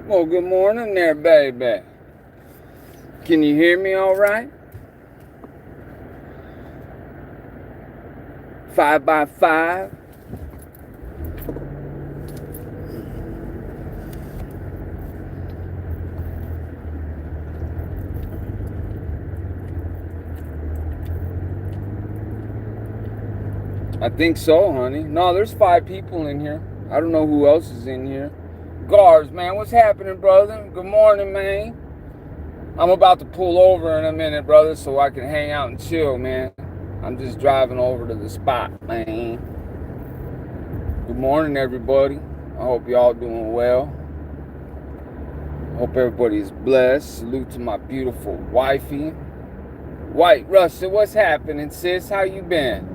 Well, good morning there, baby. Can you hear me all right? 5 by 5. I think so, honey. No, there's 5 people in here. I don't know who else is in here. Guards, man, what's happening, brother? Good morning, man. I'm about to pull over in a minute, brother, so I can hang out and chill, man. I'm just driving over to the spot, man. Good morning, everybody. I hope y'all doing well. Hope everybody's blessed. Salute to my beautiful wifey. White Russia, what's happening, sis? How you been?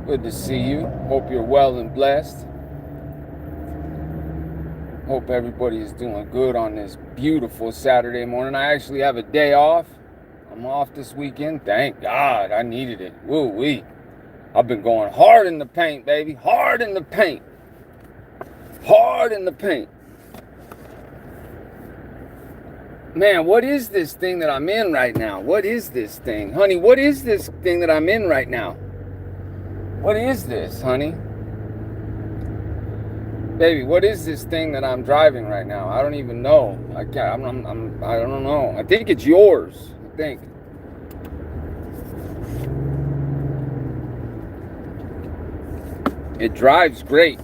Good to see you. Hope you're well and blessed. Hope everybody is doing good on this beautiful Saturday morning. I actually have a day off. I'm off this weekend. Thank God. I needed it. Woo-wee. I've been going hard in the paint, baby. Hard in the paint. Hard in the paint. Man, what is this thing that I'm in right now? What is this thing? Honey, what is this thing that I'm in right now? What is this, honey? Baby, what is this thing that I'm driving right now? I don't even know. I don't know. I think it's yours. I think. It drives great.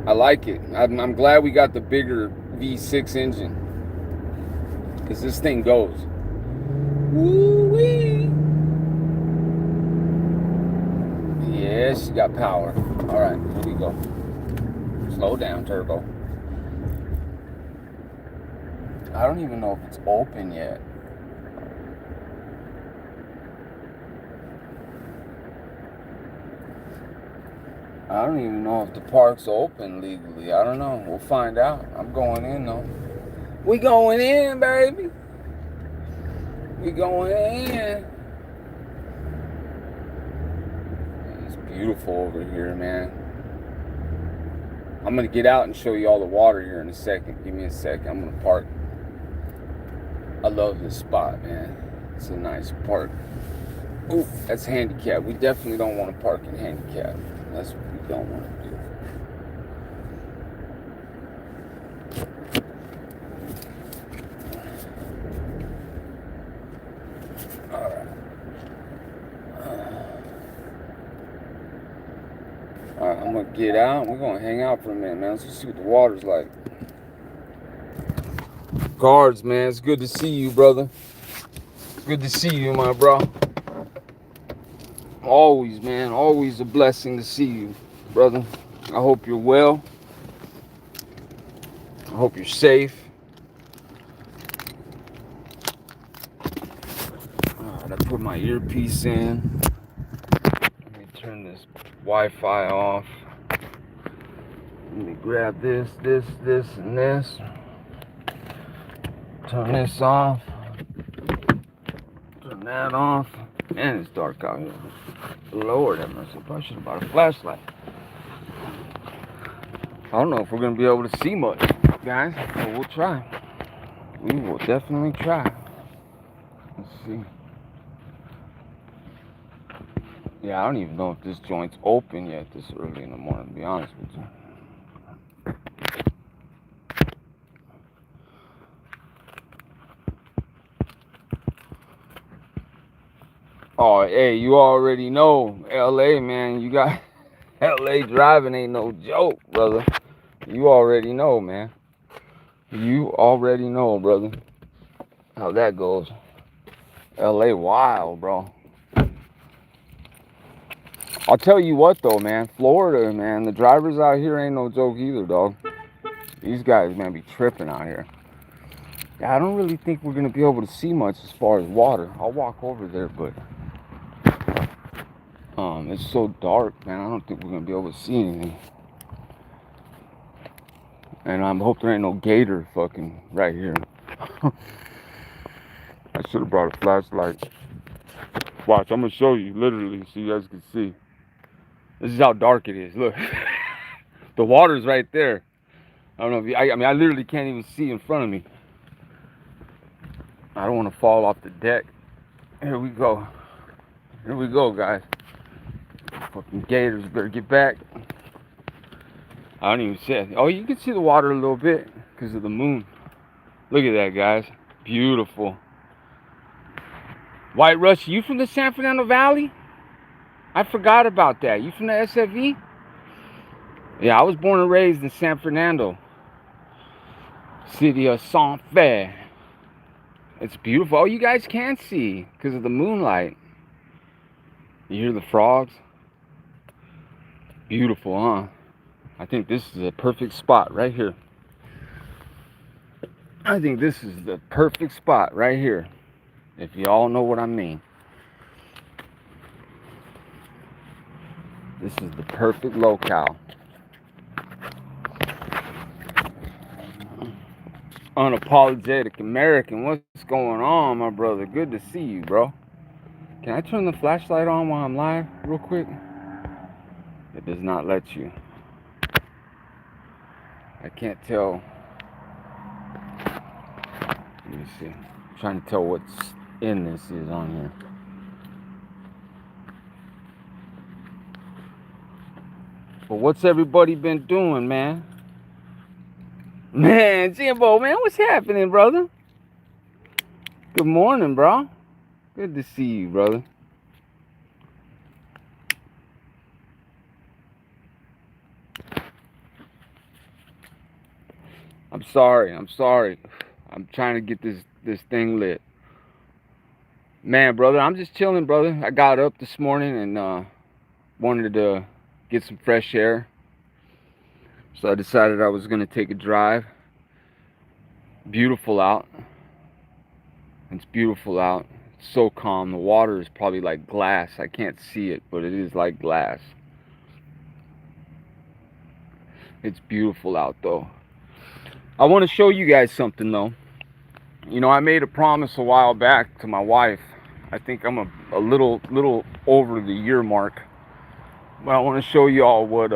I like it. I'm glad we got the bigger V6 engine, because this thing goes. Woo-wee. Yes, you got power. All right, here we go. Slow down, turbo. I don't even know if it's open yet. I don't even know if the park's open legally. I don't know. We'll find out. I'm going in, though. We going in, baby. We going in. It's beautiful over here, man. I'm going to get out and show you all the water here in a second. Give me a second. I'm going to park. I love this spot, man. It's a nice park. Ooh, that's handicap. We definitely don't want to park in handicap. That's what we don't want to do. Alright, I'm gonna get out. We're gonna hang out for a minute, man. Let's just see what the water's like. Guards, man, it's good to see you, brother. Good to see you, my bro. Always, man, always a blessing to see you, brother. I hope you're well. I hope you're safe. Alright, I put my earpiece in. Let me turn this Wi-Fi off. Let me grab this, and this. Turn this off. Turn that off. Man, it's dark out here. Lord have mercy. I probably should have bought a flashlight. I don't know if we're going to be able to see much, guys, but we'll try. We will definitely try. Let's see. Yeah, I don't even know if this joint's open yet this early in the morning, to be honest with you. Oh, hey, you already know, LA, man, you got LA driving ain't no joke, brother. You already know, man. You already know, brother, how that goes. LA wild, bro. I'll tell you what, though, man. Florida, man, the drivers out here ain't no joke either, dog. These guys, man, be tripping out here. Yeah, I don't really think we're going to be able to see much as far as water. I'll walk over there, but it's so dark, man. I don't think we're going to be able to see anything. And I hope there ain't no gator fucking right here. I should have brought a flashlight. Watch, I'm going to show you, literally, so you guys can see. This is how dark it is. Look. The water's right there. I don't know if you, I mean, I literally can't even see in front of me. I don't want to fall off the deck. Here we go. Here we go, guys. Fucking gators better get back. I don't even see it. Oh, you can see the water a little bit because of the moon. Look at that, guys. Beautiful. White Rush, you from the San Fernando Valley? I forgot about that. You from the SFV? Yeah, I was born and raised in San Fernando. City of Saint Fe. It's beautiful. Oh, you guys can see because of the moonlight. You hear the frogs? Beautiful, huh? I think this is a perfect spot right here. I think this is the perfect spot right here. If you all know what I mean. This is the perfect locale. Unapologetic American. What's going on, my brother? Good to see you, bro. Can I turn the flashlight on while I'm live real quick? It does not let you. I can't tell. Let me see. I'm trying to tell what's in this is on here. But what's everybody been doing, man? Man, Jimbo, man, what's happening, brother? Good morning, bro. Good to see you, brother. I'm sorry. I'm trying to get this thing lit. Man, brother, I'm just chilling, brother. I got up this morning and wanted to get some fresh air. So I decided I was going to take a drive. Beautiful out. It's beautiful out. It's so calm. The water is probably like glass. I can't see it, but it is like glass. It's beautiful out though. I want to show you guys something though. You know, I made a promise a while back to my wife. I think I'm a little over the year mark. But I want to show you all what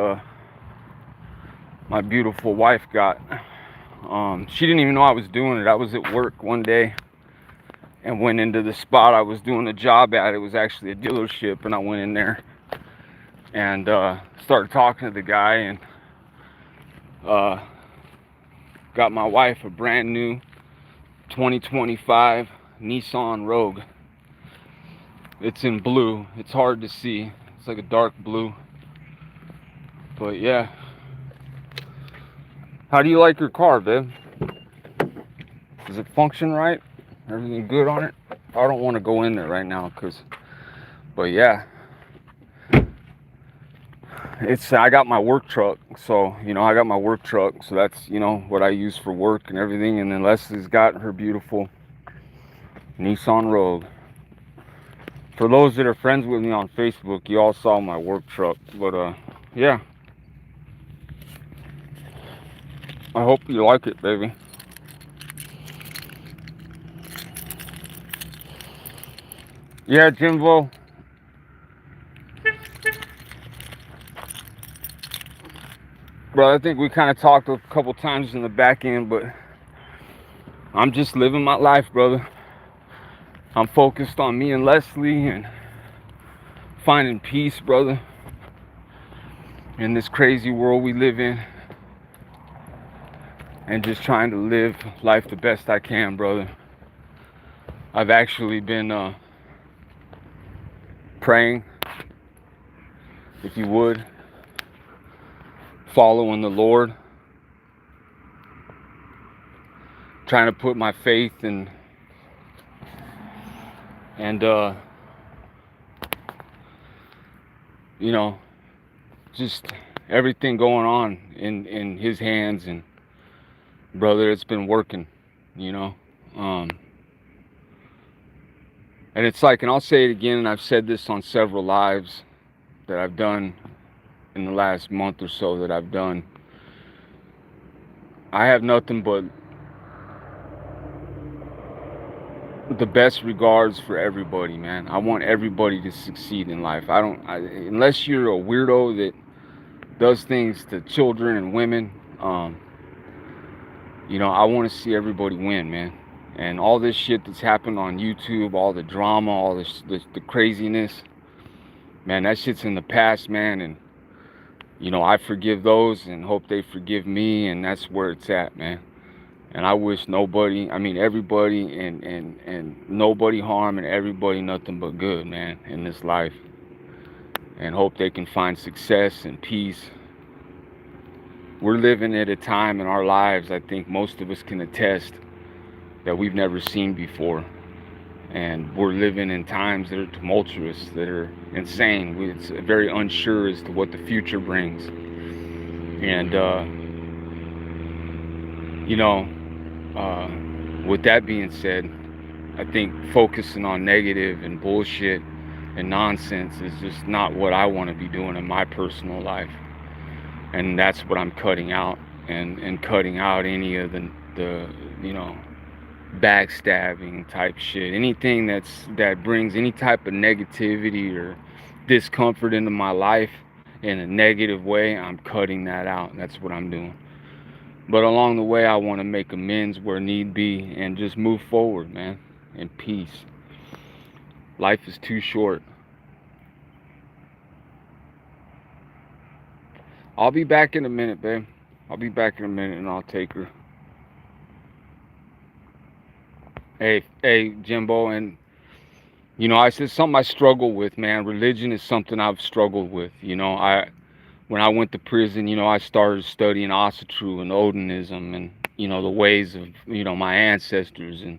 my beautiful wife got. She didn't even know I was doing it. I was at work one day and went into the spot I was doing a job at. It was actually a dealership, and I went in there and started talking to the guy and got my wife a brand new 2025 Nissan Rogue. It's in blue. It's hard to see. It's like a dark blue. But yeah. How do you like your car, babe? Does it function right? Everything good on it? I don't want to go in there right now but yeah. I got my work truck, so so that's, what I use for work and everything. And then Leslie's got her beautiful Nissan Rogue. For those that are friends with me on Facebook, you all saw my work truck. But yeah, I hope you like it, baby. Yeah, Jimbo. Bro, I think we kind of talked a couple times in the back end, but I'm just living my life, brother. I'm focused on me and Leslie and finding peace, brother, in this crazy world we live in, and just trying to live life the best I can, brother. I've actually been praying, if you would, following the Lord, trying to put my faith and just everything going on in his hands. And brother, it's been working, and it's like, and I'll say it again, and I've said this on several lives that I've done in the last month or so that I've done. I have nothing but the best regards for everybody, man. I want everybody to succeed in life. Unless you're a weirdo that does things to children and women, I want to see everybody win, man. And all this shit that's happened on YouTube, all the drama, all the craziness, man, that shit's in the past, man. And I forgive those and hope they forgive me, and that's where it's at, man. And I wish nobody, I mean everybody, and nobody harm and everybody nothing but good, man, in this life. And hope they can find success and peace. We're living at a time in our lives, I think most of us can attest, that we've never seen before. And we're living in times that are tumultuous, that are insane. It's very unsure as to what the future brings. And, with that being said, I think focusing on negative and bullshit and nonsense is just not what I want to be doing in my personal life. And that's what I'm cutting out, and cutting out any of the backstabbing type shit. Anything that brings any type of negativity or discomfort into my life in a negative way, I'm cutting that out. That's what I'm doing. But along the way, I want to make amends where need be and just move forward, man, in peace. Life is too short. I'll be back in a minute, babe. I'll be back in a minute and I'll take her. Hey, Jimbo, and I said something I struggle with, man. Religion is something I've struggled with. When I went to prison, I started studying Asatru and Odinism and the ways of my ancestors, and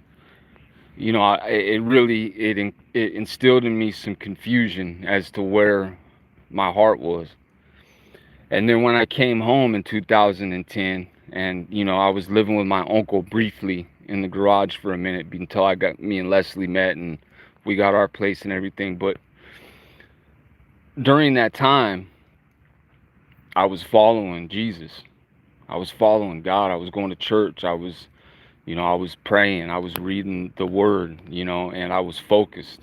it really it instilled in me some confusion as to where my heart was. And then when I came home in 2010, and I was living with my uncle briefly in the garage for a minute until me and Leslie met and we got our place and everything. But during that time, I was following Jesus. I was following God. I was going to church. I was praying. I was reading the word, and I was focused.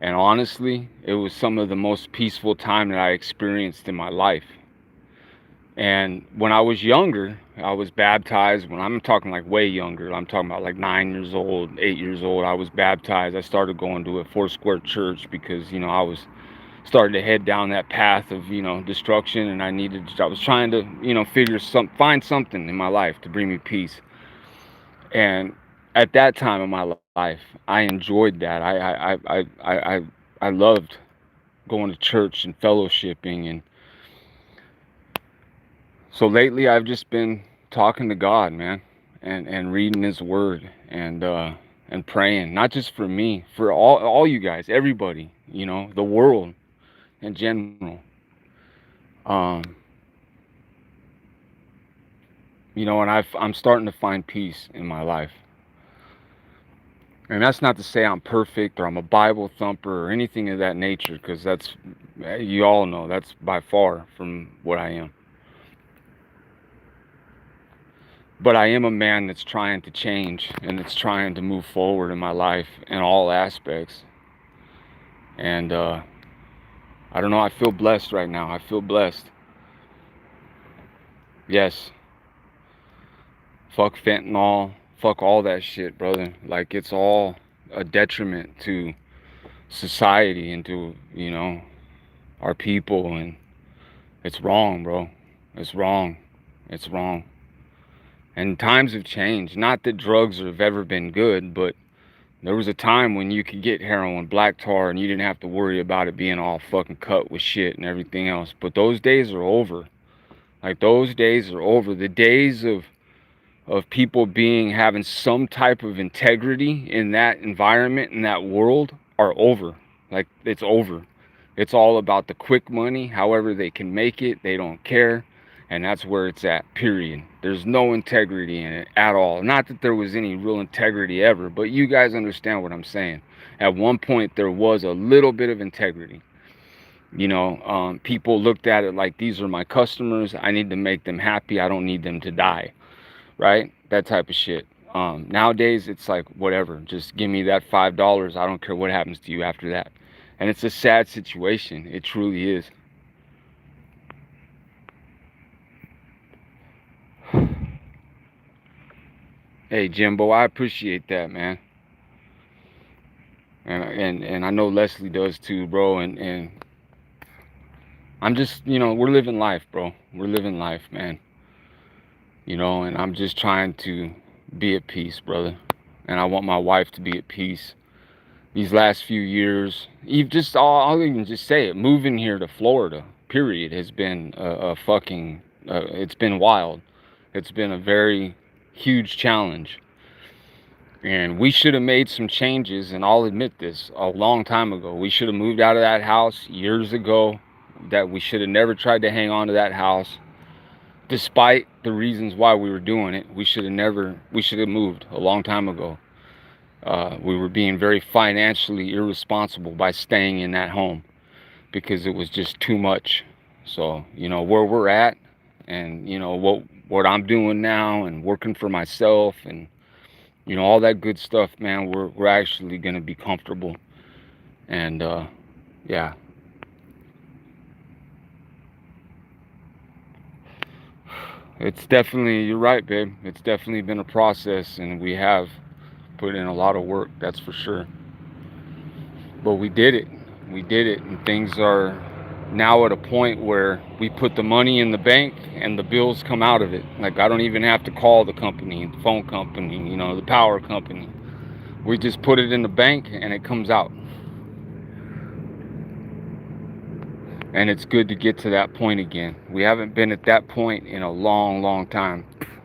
And honestly, it was some of the most peaceful time that I experienced in my life. And when I was younger, I was baptized. When I'm talking like way younger, I'm talking about like 9 years old, 8 years old, I was baptized. I started going to a Foursquare church because, I was starting to head down that path of, destruction. And I was trying to, find something in my life to bring me peace. And at that time in my life, I enjoyed that. I loved going to church and fellowshipping. And so lately I've just been talking to God, man, and reading his word, and praying, not just for me, for all you guys, everybody, the world in general. Um, and I'm starting to find peace in my life. And that's not to say I'm perfect or I'm a Bible thumper or anything of that nature, because you all know, that's by far from what I am. But I am a man that's trying to change and that's trying to move forward in my life in all aspects. And I don't know, I feel blessed right now. I feel blessed. Yes. Fuck fentanyl. Fuck all that shit, brother. Like, it's all a detriment to society and to, our people. And it's wrong, bro. It's wrong. It's wrong. And times have changed. Not that drugs have ever been good, but there was a time when you could get heroin, black tar, and you didn't have to worry about it being all fucking cut with shit and everything else. But those days are over. Like, those days are over. The days of people having some type of integrity in that environment, in that world, are over. Like, it's over. It's all about the quick money, however they can make it. They don't care. And that's where it's at, period. There's no integrity in it at all. Not that there was any real integrity ever, but you guys understand what I'm saying. At one point, there was a little bit of integrity. People looked at it like, these are my customers. I need to make them happy. I don't need them to die, right? That type of shit. Nowadays, it's like, whatever. Just give me that $5. I don't care what happens to you after that. And it's a sad situation. It truly is. Hey, Jimbo, I appreciate that, man. And I know Leslie does too, bro. And I'm just, we're living life, bro. We're living life, man. And I'm just trying to be at peace, brother. And I want my wife to be at peace. These last few years, even just I'll even just say it, moving here to Florida, period, has been a fucking, it's been wild. It's been a very huge challenge. And we should have made some changes, and I'll admit this, a long time ago. We should have moved out of that house years ago. That we should have never tried to hang on to that house. Despite the reasons why we were doing it, we should have moved a long time ago. We were being very financially irresponsible by staying in that home because it was just too much. So, where we're at, and what I'm doing now, and working for myself, and all that good stuff, man. We're actually gonna be comfortable, and yeah. It's definitely, you're right, babe. It's definitely been a process, and we have put in a lot of work, that's for sure. But we did it. We did it, and things are now at a point where we put the money in the bank and the bills come out of it. Like, I don't even have to call the company, the phone company, the power company. We just put it in the bank and it comes out. And it's good to get to that point again. We haven't been at that point in a long, long time,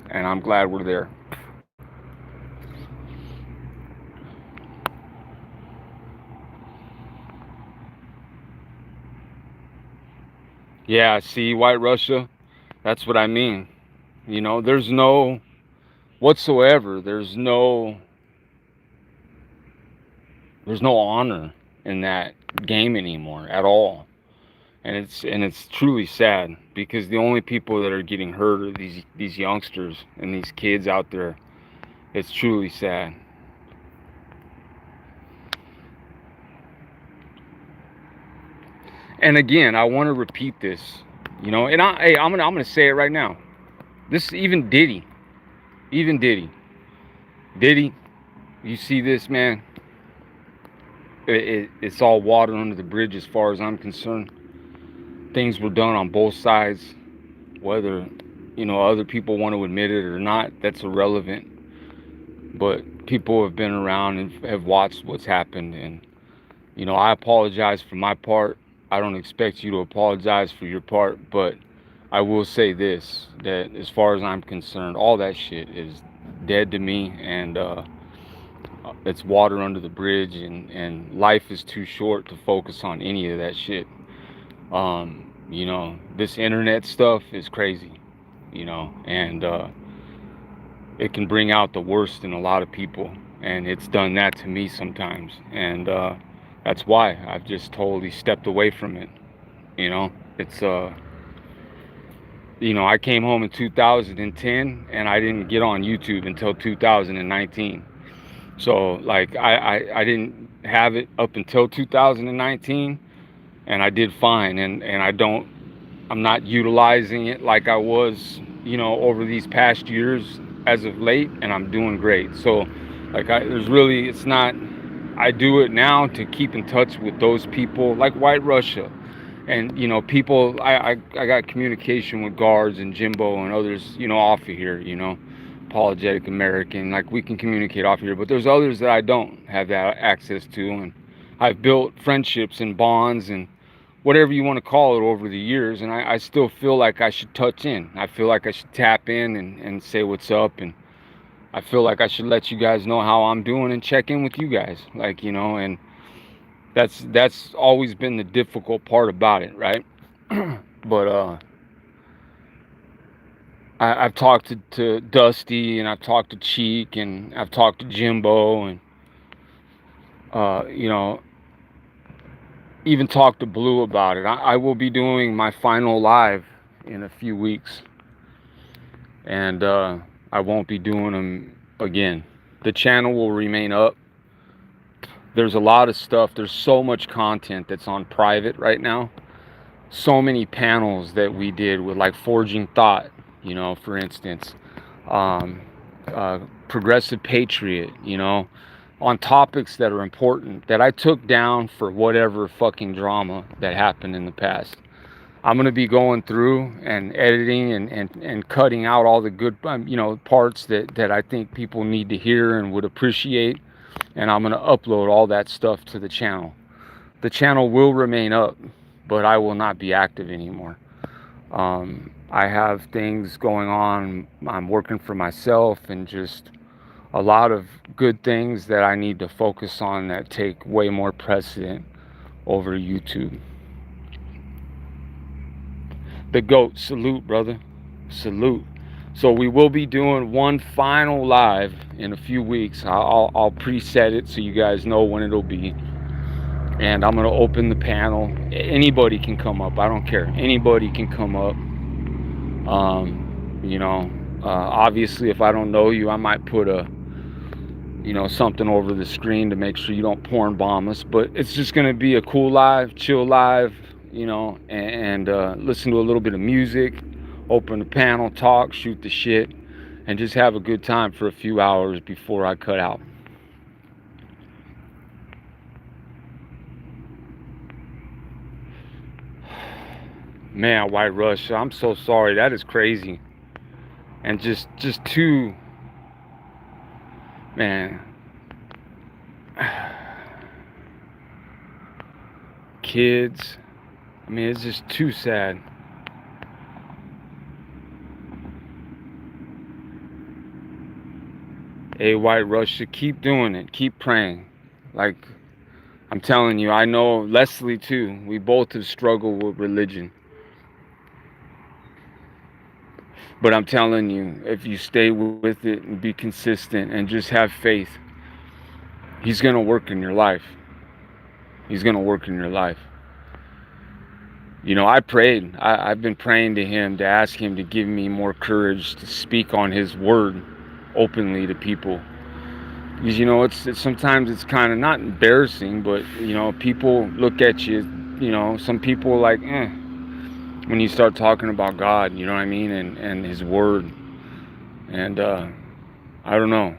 and I'm glad we're there. Yeah, see, White Russia, that's what I mean. There's no whatsoever, there's no honor in that game anymore at all. And it's truly sad, because the only people that are getting hurt are these youngsters and these kids out there. It's truly sad. And again, I want to repeat this, and I'm gonna say it right now. This, even Diddy, you see this, man? It's all water under the bridge as far as I'm concerned. Things were done on both sides, whether other people want to admit it or not. That's irrelevant. But people have been around and have watched what's happened, and I apologize for my part. I don't expect you to apologize for your part, but I will say this, that as far as I'm concerned, all that shit is dead to me, and it's water under the bridge, and life is too short to focus on any of that shit. This internet stuff is crazy, and it can bring out the worst in a lot of people, and it's done that to me sometimes, and that's why I've just totally stepped away from it. It's I came home in 2010, and I didn't get on YouTube until 2019. So, like, I didn't have it up until 2019, and I did fine, and I'm not utilizing it like I was, over these past years as of late, and I'm doing great. So, like, it's not, I do it now to keep in touch with those people like White Russia, and people. I got communication with Guards and Jimbo and others, off of here, Apologetic American. Like, we can communicate off here, but there's others that I don't have that access to, and I've built friendships and bonds and whatever you want to call it over the years, and I still feel like I should touch in. I feel like I should tap in and say what's up, and I feel like I should let you guys know how I'm doing and check in with you guys, like, and that's always been the difficult part about it, right? But I've talked to Dusty, and I've talked to Cheek, and I've talked to Jimbo, and you know, even talked to Blue about it. I will be doing my final live in a few weeks, and I won't be doing them again. The channel will remain up. There's a lot of stuff. There's so much content that's on private right now. So many panels that we did with, like, Forging Thought, for instance. progressive patriot, on topics that are important that I took down for whatever fucking drama that happened in the past. I'm going to be going through and editing and cutting out all the good, parts that I think people need to hear and would appreciate. And I'm going to upload all that stuff to the channel. The channel will remain up, but I will not be active anymore. I have things going on. I'm working for myself and just a lot of good things that I need to focus on that take way more precedent over YouTube. The GOAT, salute, brother. Salute. So we will be doing one final live in a few weeks. I'll preset it so you guys know when it'll be. And I'm going to open the panel. Anybody can come up. I don't care. Anybody can come up. Obviously, if I don't know you, I might put something over the screen to make sure you don't porn bomb us. But it's just going to be a cool live, chill live, and listen to a little bit of music, open the panel, talk, shoot the shit, and just have a good time for a few hours before I cut out. Man, White Russia, I'm so sorry. That is crazy. And just too, man. Kids. I mean, it's just too sad. Hey, White Russia, keep doing it. Keep praying. Like, I'm telling you, I know Leslie too. We both have struggled with religion. But I'm telling you, if you stay with it and be consistent and just have faith, He's going to work in your life. He's going to work in your life. I prayed. I've been praying to Him to ask Him to give me more courage to speak on His word openly to people. Because, it's sometimes it's kind of not embarrassing, but, people look at you, some people like, when you start talking about God, you know what I mean, and His word. And I don't know.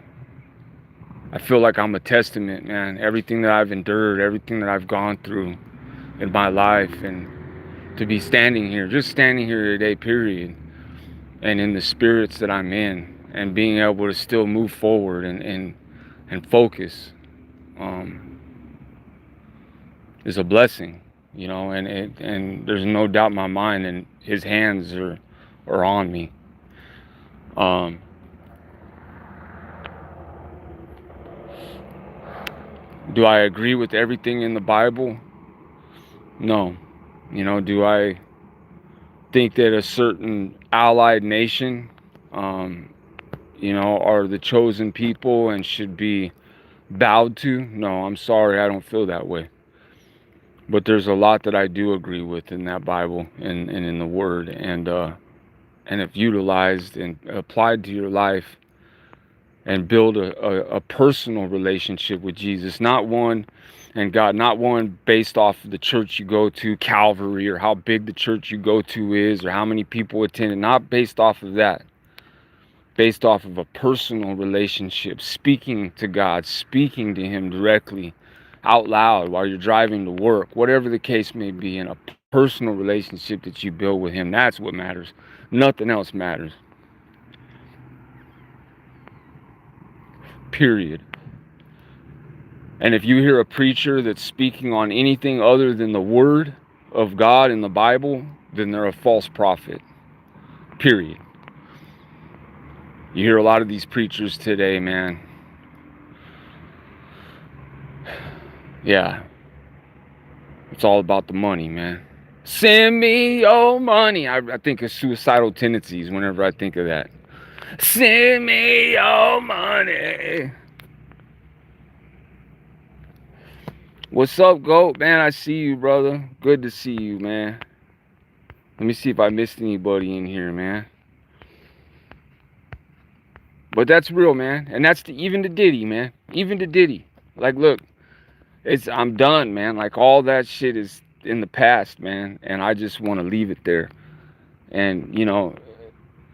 I feel like I'm a testament, man. Everything that I've endured, everything that I've gone through in my life, and to be just standing here today, period, and in the spirits that I'm in, and being able to still move forward and focus, is a blessing. And there's no doubt in my mind, and His hands are on me. Do I agree with everything in the Bible? No. Do I think that a certain allied nation, are the chosen people and should be bowed to? No, I'm sorry, I don't feel that way. But there's a lot that I do agree with in that Bible and in the Word, and if utilized and applied to your life, and build a personal relationship with Jesus, not one and God, not one based off of the church you go to, Calvary, or how big the church you go to is, or how many people attend it, not based off of that. Based off of a personal relationship, speaking to God, speaking to Him directly, out loud while you're driving to work, whatever the case may be, in a personal relationship that you build with Him. That's what matters. Nothing else matters. Period. And if you hear a preacher that's speaking on anything other than the Word of God in the Bible, then they're a false prophet. Period. You hear a lot of these preachers today, man. Yeah. It's all about the money, man. Send me your money. I think of suicidal tendencies whenever I think of that. Send me your money. What's up, GOAT? Man, I see you, brother. Good to see you, man. Let me see if I missed anybody in here, man. But that's real, man. And that's even the Diddy, man. Even the Diddy. Like, look, I'm done, man. Like, all that shit is in the past, man. And I just want to leave it there. And,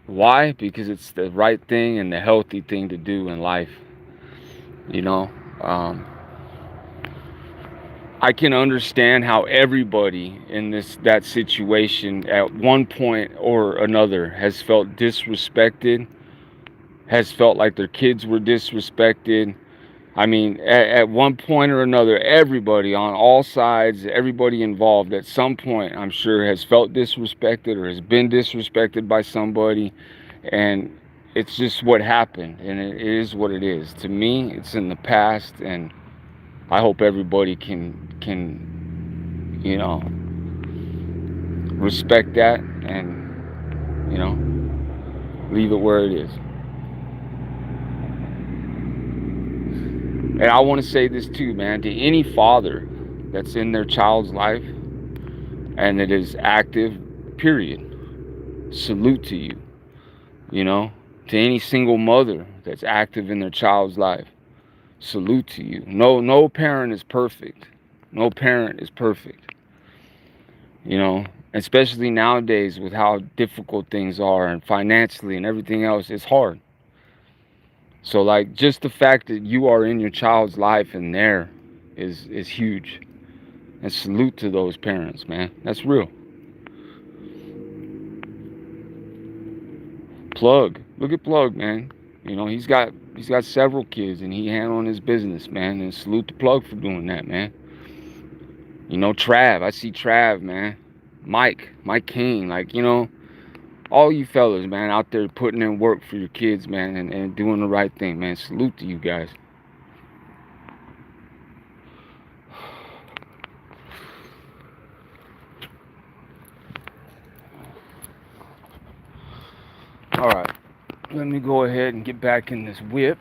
Why? Because it's the right thing and the healthy thing to do in life. You know, um, I can understand how everybody in that situation at one point or another has felt disrespected, has felt like their kids were disrespected. I mean, at one point or another, everybody on all sides, everybody involved at some point, I'm sure, has felt disrespected or has been disrespected by somebody. And it's just what happened. And it is what it is. To me, it's in the past. And I hope everybody can, respect that and, leave it where it is. And I want to say this too, man, to any father that's in their child's life and it is active, period. Salute to you, to any single mother that's active in their child's life. Salute to you. No parent is perfect. No parent is perfect. Especially nowadays with how difficult things are and financially and everything else, it's hard. So like just the fact that you are in your child's life and there is huge. And salute to those parents, man. That's real. Plug. Look at Plug, man. He's got several kids and he handling his business, man. And salute to Plug for doing that, man. Trav. I see Trav, man. Mike King, all you fellas, man, out there putting in work for your kids, man, and doing the right thing, man. Salute to you guys. All right, let me go ahead and get back in this whip.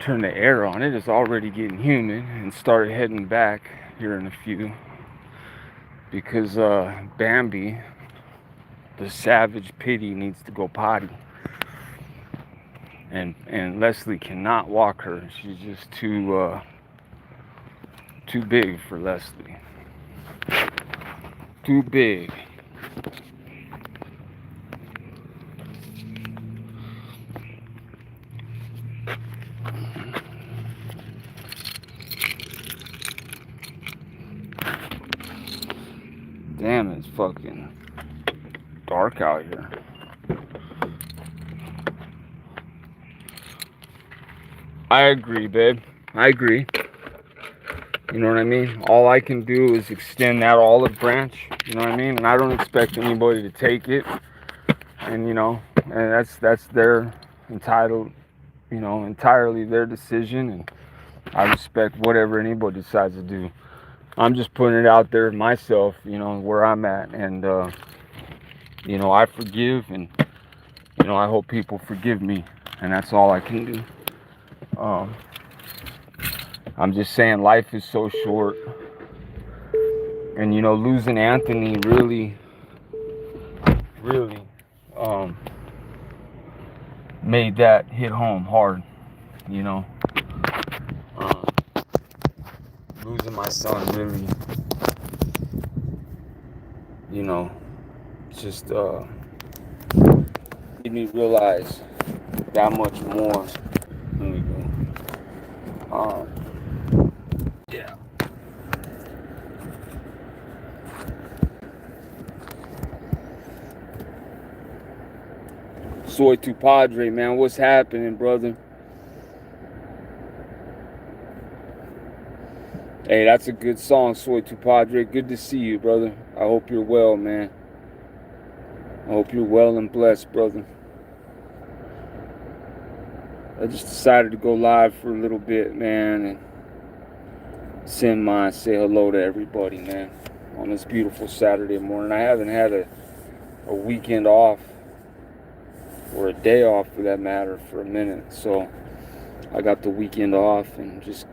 Turn the air on it. It's already getting humid and start heading back here in a few because Bambi, the savage pity, needs to go potty. And Leslie cannot walk her. She's just too big for Leslie. Too big. Damn, it's fucking dark out here. I agree, babe. I agree. You know what I mean? All I can do is extend that olive branch. You know what I mean? And I don't expect anybody to take it. And and that's their entirely their decision. And I respect whatever anybody decides to do. I'm just putting it out there myself, where I'm at. And, I forgive and, I hope people forgive me. And that's all I can do. I'm just saying life is so short. And, losing Anthony really made that hit home hard, losing my son really, just made me realize that much more. There we go. Yeah. Soy Tu Padre, man, what's happening, brother? Hey, that's a good song, Soy Tu Padre. Good to see you, brother. I hope you're well, man. I hope you're well and blessed, brother. I just decided to go live for a little bit, man, and say hello to everybody, man, on this beautiful Saturday morning. I haven't had a weekend off, or a day off for that matter, for a minute, so I got the weekend off and just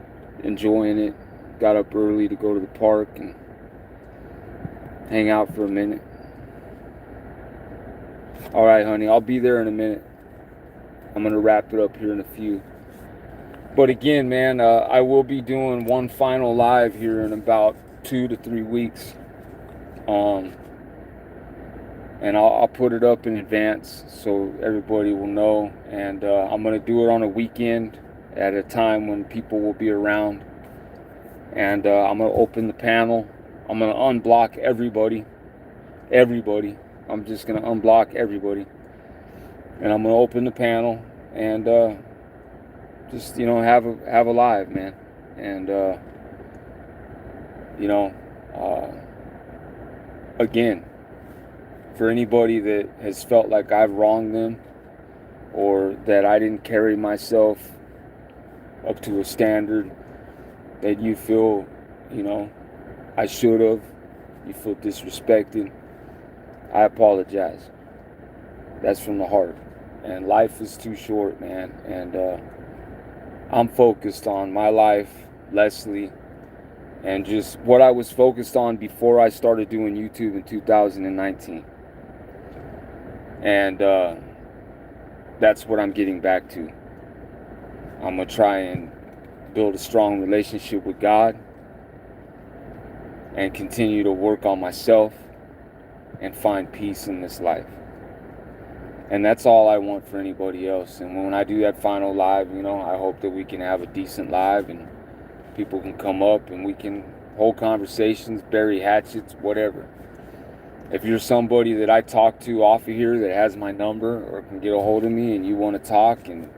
enjoying it. Got up early to go to the park and hang out for a minute. All right, honey, I'll be there in a minute. I'm going to wrap it up here in a few. But again, man, I will be doing one final live here in about 2 to 3 weeks. and I'll put it up in advance so everybody will know. And I'm going to do it on a weekend at a time when people will be around. And I'm going to open the panel. I'm going to unblock everybody. I'm just going to unblock everybody. And I'm going to open the panel and just, have a live, man. And, again, for anybody that has felt like I've wronged them or that I didn't carry myself up to a standard that you feel, I should have, you feel disrespected, I apologize. That's from the heart. And life is too short, man. And I'm focused on my life, Leslie, and just what I was focused on before I started doing YouTube in 2019. And that's what I'm getting back to. I'm going to try and build a strong relationship with God and continue to work on myself and find peace in this life. And that's all I want for anybody else. And when I do that final live, I hope that we can have a decent live and people can come up and we can hold conversations, bury hatchets, whatever. If you're somebody that I talk to off of here that has my number or can get a hold of me and you want to talk and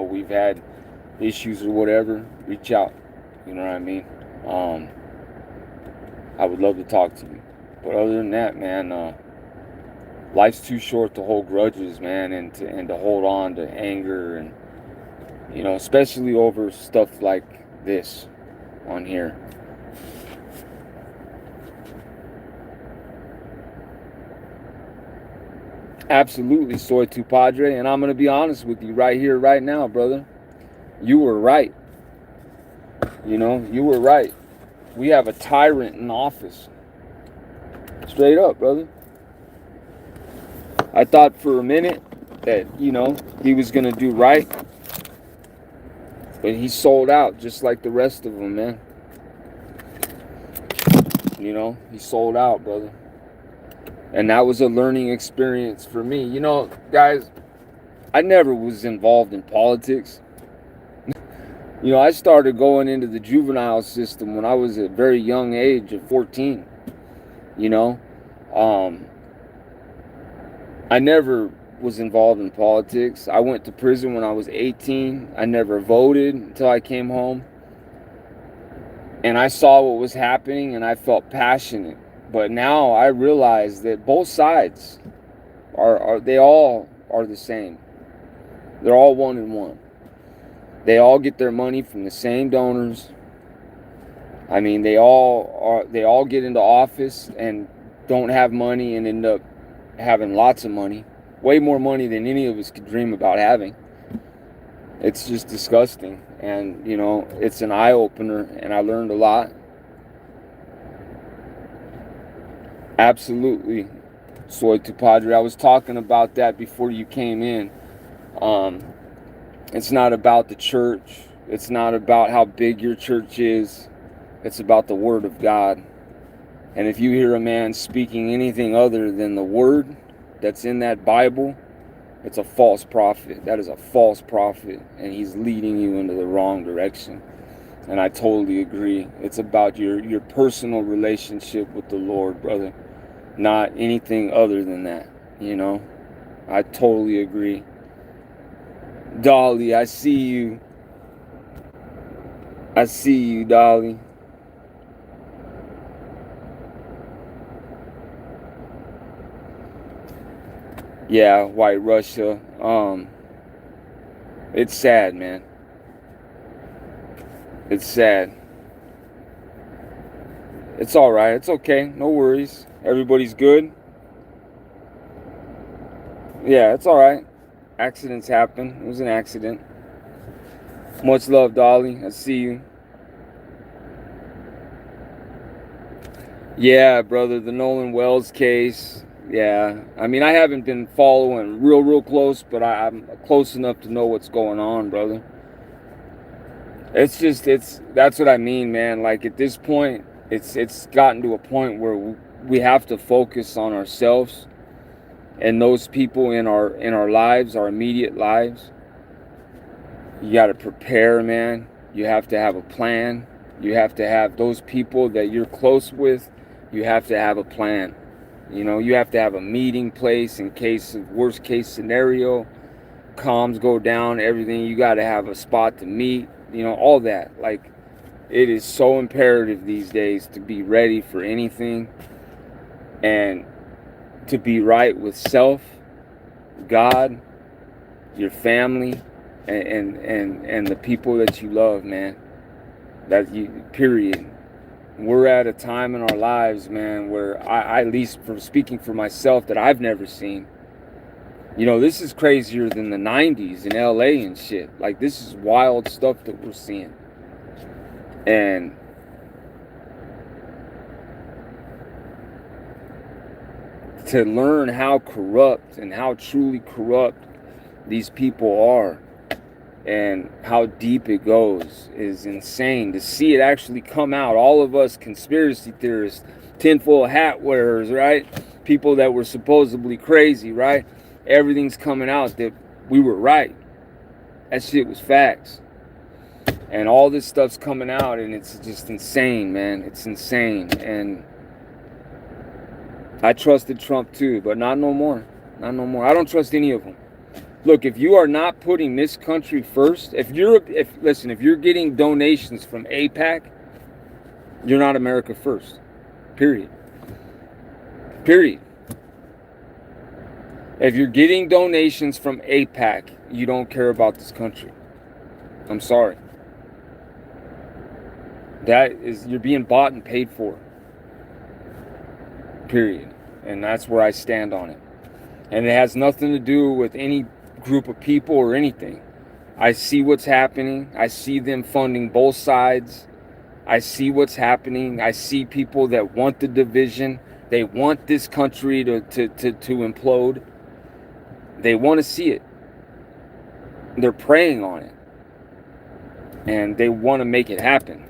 we've had issues or whatever, reach out. You know what I mean? I would love to talk to you. But other than that, man, life's too short to hold grudges, man, and to hold on to anger and, especially over stuff like this on here. Absolutely, Soy Tu Padre, and I'm going to be honest with you right here, right now, brother. You were right. You were right. We have a tyrant in office. Straight up, brother. I thought for a minute that, he was going to do right, but he sold out just like the rest of them, man. He sold out, brother. And that was a learning experience for me. Guys, I never was involved in politics. I started going into the juvenile system when I was at a very young age of 14. I never was involved in politics. I went to prison when I was 18. I never voted until I came home. And I saw what was happening and I felt passionate. But now I realize that both sides they all are the same. They're all one and one. They all get their money from the same donors. I mean, they all get into office and don't have money and end up having lots of money. Way more money than any of us could dream about having. It's just disgusting. And, it's an eye-opener, and I learned a lot. Absolutely, Soy Tu Padre. I was talking about that before you came in. It's not about the church. It's not about how big your church is. It's about the Word of God. And if you hear a man speaking anything other than the Word that's in that Bible, it's a false prophet. That is a false prophet, and he's leading you into the wrong direction. And I totally agree. It's about your personal relationship with the Lord, brother. Not anything other than that, I totally agree. Dolly, I see you. I see you, Dolly. Yeah, White Russia. It's sad, man. It's sad. It's all right. It's okay. No worries. Everybody's good. Yeah, it's all right. Accidents happen. It was an accident. Much love, Dolly. I see you. Yeah, brother, the Nolan Wells case. Yeah, I mean, I haven't been following real close, but I'm close enough to know what's going on, brother. That's what I mean, man. Like, at this point, it's gotten to a point where we have to focus on ourselves And those people in our lives, our immediate lives, you got to prepare, man. You have to have a plan. You have to have those people that you're close with. You have to have a plan. You know, you have to have a meeting place in case of worst case scenario. Comms go down, everything. You got to have a spot to meet. You know, all that. Like, it is so imperative these days to be ready for anything and to be right with self, God, your family, and the people that you love, man. That you, period. We're at a time in our lives, man, where I at least from speaking for myself, that I've never seen. You know, this is crazier than the 90s in LA and shit. Like, this is wild stuff that we're seeing. And to learn how corrupt and how truly corrupt these people are and how deep it goes is insane. To see it actually come out, all of us conspiracy theorists, tinfoil hat wearers, right? People that were supposedly crazy, right? Everything's coming out that we were right. That shit was facts. And all this stuff's coming out, and it's just insane, man. It's insane. And I trusted Trump too, but not no more. Not no more. I don't trust any of them. Look, if you are not putting this country first, if you're getting donations from AIPAC, you're not America first. Period. Period. If you're getting donations from AIPAC, you don't care about this country. I'm sorry. That is, you're being bought and paid for. Period. And that's where I stand on it. And it has nothing to do with any group of people or anything. I see what's happening. I see them funding both sides. I see what's happening. I see people that want the division. They want this country to implode. They want to see it. They're preying on it. And they want to make it happen.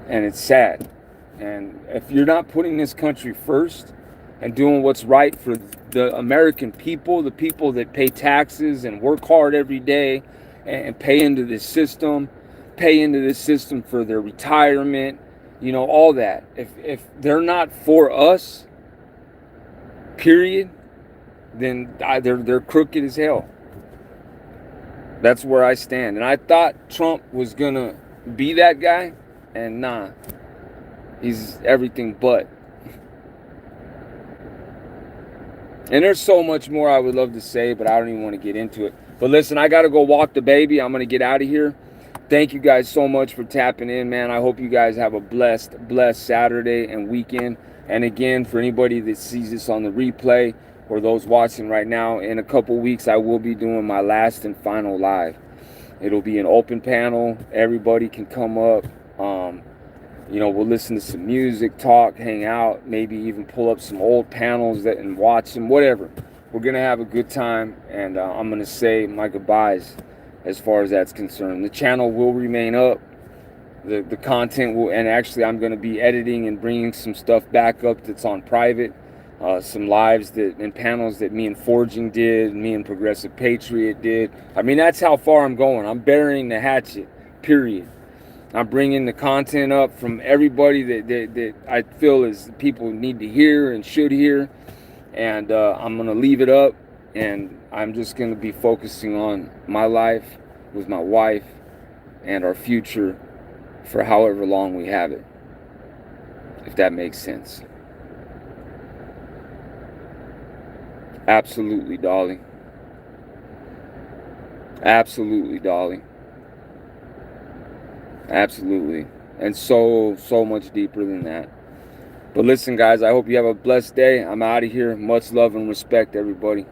And it's sad. And if you're not putting this country first and doing what's right for the American people, the people that pay taxes and work hard every day and pay into this system for their retirement, you know, all that. If they're not for us, period, then they're crooked as hell. That's where I stand. And I thought Trump was gonna be that guy, and nah, he's everything but. And there's so much more I would love to say, but I don't even want to get into it. But listen, I got to go walk the baby. I'm going to get out of here. Thank you guys so much for tapping in, man. I hope you guys have a blessed Saturday and weekend. And again, for anybody that sees this on the replay or those watching right now, in a couple weeks, I will be doing my last and final live. It'll be an open panel. Everybody can come up. You know, we'll listen to some music, talk, hang out, maybe even pull up some old panels and watch them, whatever. We're going to have a good time, and I'm going to say my goodbyes as far as that's concerned. The channel will remain up. The content will, and actually I'm going to be editing and bringing some stuff back up that's on private. Some lives and panels that me and Forging did, me and Progressive Patriot did. I mean, that's how far I'm going. I'm burying the hatchet, period. I'm bringing the content up from everybody that I feel is people need to hear and should hear. And I'm going to leave it up. And I'm just going to be focusing on my life with my wife and our future for however long we have it. If that makes sense. Absolutely, Dolly. Absolutely, Dolly. Absolutely. And so much deeper than that. But listen, guys, I hope you have a blessed day. I'm out of here. Much love and respect, everybody.